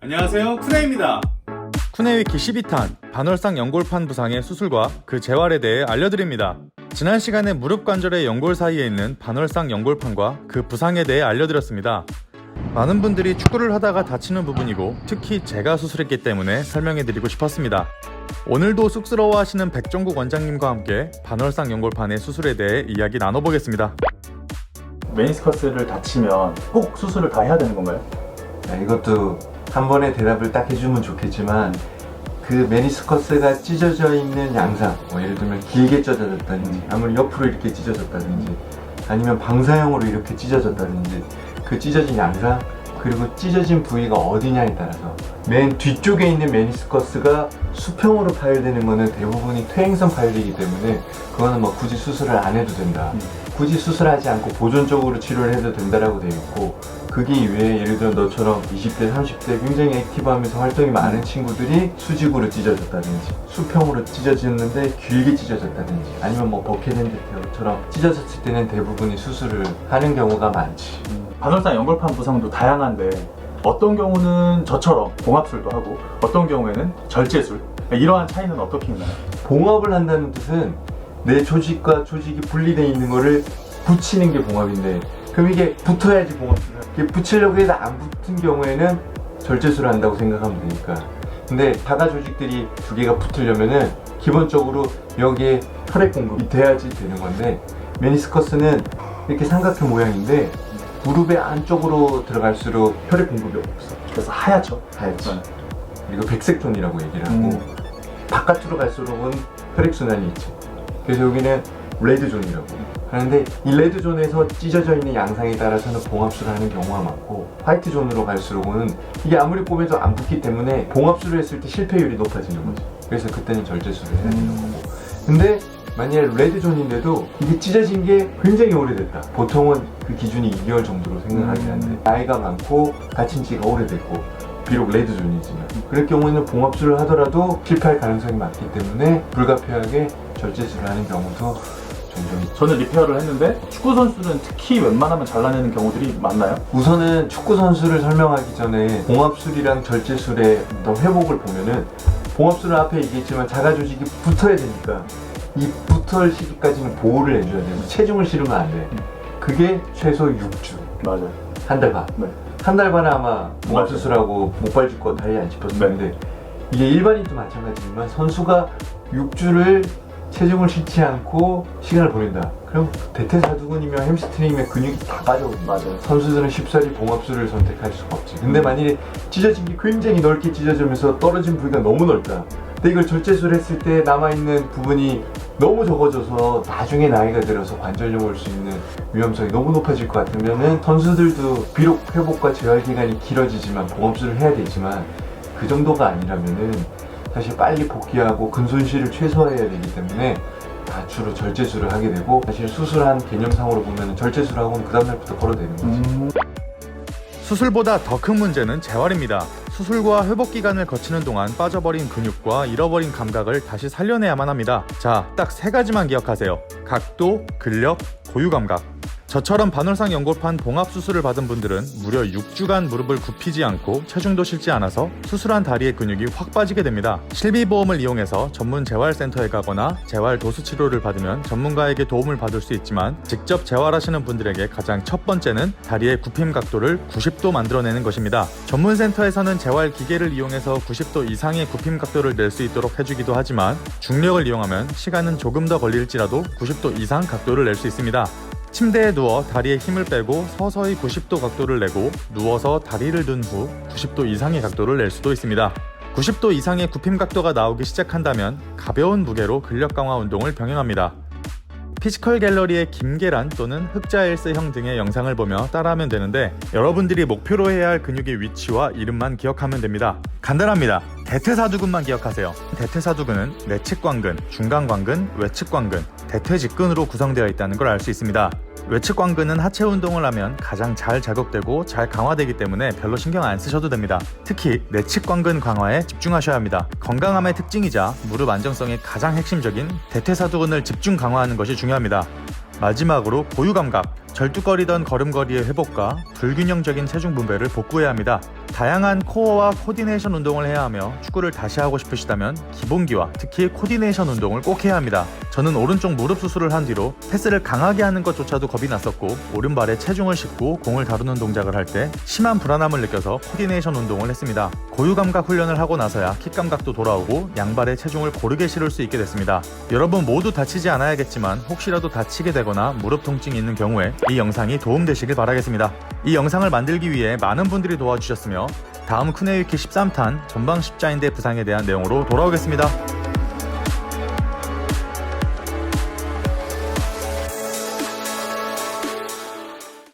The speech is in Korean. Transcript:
안녕하세요, 쿠네입니다. 쿠네위키 12탄 반월상 연골판 부상의 수술과 그 재활에 대해 알려드립니다. 지난 시간에 무릎 관절의 연골 사이에 있는 반월상 연골판과 그 부상에 대해 알려드렸습니다. 많은 분들이 축구를 하다가 다치는 부분이고 특히 제가 수술했기 때문에 설명해드리고 싶었습니다. 오늘도 쑥스러워하시는 백종국 원장님과 함께 반월상 연골판의 수술에 대해 이야기 나눠보겠습니다. 메니스커스를 다치면 꼭 수술을 다 해야 되는 건가요? 이것도 한 번에 대답을 딱 해주면 좋겠지만 그 메니스커스가 찢어져 있는 양상, 예를 들면 길게 찢어졌다든지 아무리 옆으로 이렇게 찢어졌다든지 아니면 방사형으로 이렇게 찢어졌다든지 그 찢어진 양상 그리고 찢어진 부위가 어디냐에 따라서 맨 뒤쪽에 있는 메니스커스가 수평으로 파열되는 거는 대부분이 퇴행성 파열이기 때문에 그거는 뭐 굳이 수술을 안 해도 된다. 굳이 수술하지 않고 보존적으로 치료를 해도 된다라고 되어 있고 그게 이외에 예를 들어 너처럼 20대, 30대 굉장히 액티브하면서 활동이 많은 친구들이 수직으로 찢어졌다든지 수평으로 찢어졌는데 길게 찢어졌다든지 아니면 뭐 버켓핸드처럼 찢어졌을 때는 대부분이 수술을 하는 경우가 많지. 반월상 연골판 부상도 다양한데 어떤 경우는 저처럼 봉합술도 하고 어떤 경우에는 절제술, 이러한 차이는 어떻게 있나요? 봉합을 한다는 뜻은 내 조직과 조직이 분리되어 있는 거를 붙이는 게 봉합인데 그럼 이게 붙어야지 봉합술을 이게 붙이려고 해도 안 붙은 경우에는 절제술을 한다고 생각하면 되니까. 근데 자가 조직들이 두 개가 붙으려면은 기본적으로 여기에 혈액 공급이 돼야지 되는 건데 메니스커스는 이렇게 삼각형 모양인데 무릎의 안쪽으로 들어갈수록 혈액 공급이 없어. 그래서 하얗죠? 하얗지. 그리고 백색존이라고 얘기를 하고 바깥으로 갈수록은 혈액순환이 있지. 그래서 여기는 레드존이라고 하는데 이 레드존에서 찢어져 있는 양상에 따라서는 봉합술을 하는 경우가 많고 화이트존으로 갈수록은 이게 아무리 꼬매도 안 붙기 때문에 봉합술을 했을 때 실패율이 높아지는 거지. 그래서 그때는 절제술을 해야 되는 거고. 근데 만약에 레드존인데도 이게 찢어진 게 굉장히 오래됐다. 보통은 그 기준이 2개월 정도로 생각하긴 한데 나이가 많고 다친 지가 오래됐고 비록 레드존이지만 그럴 경우에는 봉합술을 하더라도 실패할 가능성이 많기 때문에 불가피하게 절제술을 하는 경우도 종종 있죠. 저는 리페어를 했는데 축구 선수는 특히 웬만하면 잘라내는 경우들이 많나요? 우선은 축구 선수를 설명하기 전에 봉합술이랑 절제술의 어떤 회복을 보면은 봉합술은 앞에 얘기했지만 자가 조직이 붙어야 되니까 이 붙을 시기까지는 보호를 해줘야 돼요. 체중을 실으면 안 돼. 그게 최소 6주. 맞아요. 한 달 반. 네. 한 달 반에 아마 봉합수술하고 목발 짚고 다리 안 짚었을 텐데 이게 일반인도 마찬가지지만 선수가 6주를 체중을 싣지 않고 시간을 보낸다. 그럼 대퇴사두근이며 햄스트링이며 근육이 다 빠져버립니다. 맞아요. 선수들은 쉽사리 봉합술을 선택할 수가 없지. 근데 만일에 찢어진 게 굉장히 넓게 찢어지면서 떨어진 부위가 너무 넓다. 근데 이걸 절제술 했을 때 남아있는 부분이 너무 적어져서 나중에 나이가 들어서 관절염 올 수 있는 위험성이 너무 높아질 것 같으면은 선수들도 비록 회복과 재활 기간이 길어지지만 봉합술을 해야 되지만 그 정도가 아니라면은 사실 빨리 복귀하고 근손실을 최소화해야 되기 때문에 다 주로 절제술을 하게 되고 사실 수술한 개념상으로 보면 절제술하고는 그 다음날부터 걸어대는 거지. 수술보다 더 큰 문제는 재활입니다. 수술과 회복 기간을 거치는 동안 빠져버린 근육과 잃어버린 감각을 다시 살려내야만 합니다. 자, 딱 3가지만 기억하세요. 각도, 근력, 고유 감각. 저처럼 반월상 연골판 봉합 수술을 받은 분들은 무려 6주간 무릎을 굽히지 않고 체중도 실지 않아서 수술한 다리의 근육이 확 빠지게 됩니다. 실비보험을 이용해서 전문 재활센터에 가거나 재활 도수 치료를 받으면 전문가에게 도움을 받을 수 있지만 직접 재활하시는 분들에게 가장 첫 번째는 다리의 굽힘 각도를 90도 만들어내는 것입니다. 전문 센터에서는 재활 기계를 이용해서 90도 이상의 굽힘 각도를 낼 수 있도록 해주기도 하지만 중력을 이용하면 시간은 조금 더 걸릴지라도 90도 이상 각도를 낼 수 있습니다. 침대에 누워 다리에 힘을 빼고 서서히 90도 각도를 내고 누워서 다리를 든 후 90도 이상의 각도를 낼 수도 있습니다. 90도 이상의 굽힘 각도가 나오기 시작한다면 가벼운 무게로 근력 강화 운동을 병행합니다. 피지컬 갤러리의 김계란 또는 흑자일스형 등의 영상을 보며 따라하면 되는데 여러분들이 목표로 해야 할 근육의 위치와 이름만 기억하면 됩니다. 간단합니다. 대퇴사두근만 기억하세요. 대퇴사두근은 내측광근, 중간광근, 외측광근, 대퇴직근으로 구성되어 있다는 걸 알 수 있습니다. 외측광근은 하체 운동을 하면 가장 잘 자극되고 잘 강화되기 때문에 별로 신경 안 쓰셔도 됩니다. 특히 내측광근 강화에 집중하셔야 합니다. 건강함의 특징이자 무릎 안정성의 가장 핵심적인 대퇴사두근을 집중 강화하는 것이 중요합니다. 마지막으로 고유 감각. 절뚝거리던 걸음걸이의 회복과 불균형적인 체중 분배를 복구해야 합니다. 다양한 코어와 코디네이션 운동을 해야 하며 축구를 다시 하고 싶으시다면 기본기와 특히 코디네이션 운동을 꼭 해야 합니다. 저는 오른쪽 무릎 수술을 한 뒤로 패스를 강하게 하는 것조차도 겁이 났었고 오른발에 체중을 싣고 공을 다루는 동작을 할 때 심한 불안함을 느껴서 코디네이션 운동을 했습니다. 고유감각 훈련을 하고 나서야 킥감각도 돌아오고 양발에 체중을 고르게 실을 수 있게 됐습니다. 여러분 모두 다치지 않아야겠지만 혹시라도 다치게 되거나 무릎 통증이 있는 경우에 이 영상이 도움되시길 바라겠습니다. 이 영상을 만들기 위해 많은 분들이 도와주셨으며 다음 쿠네위키 13탄 전방 십자인대 부상에 대한 내용으로 돌아오겠습니다.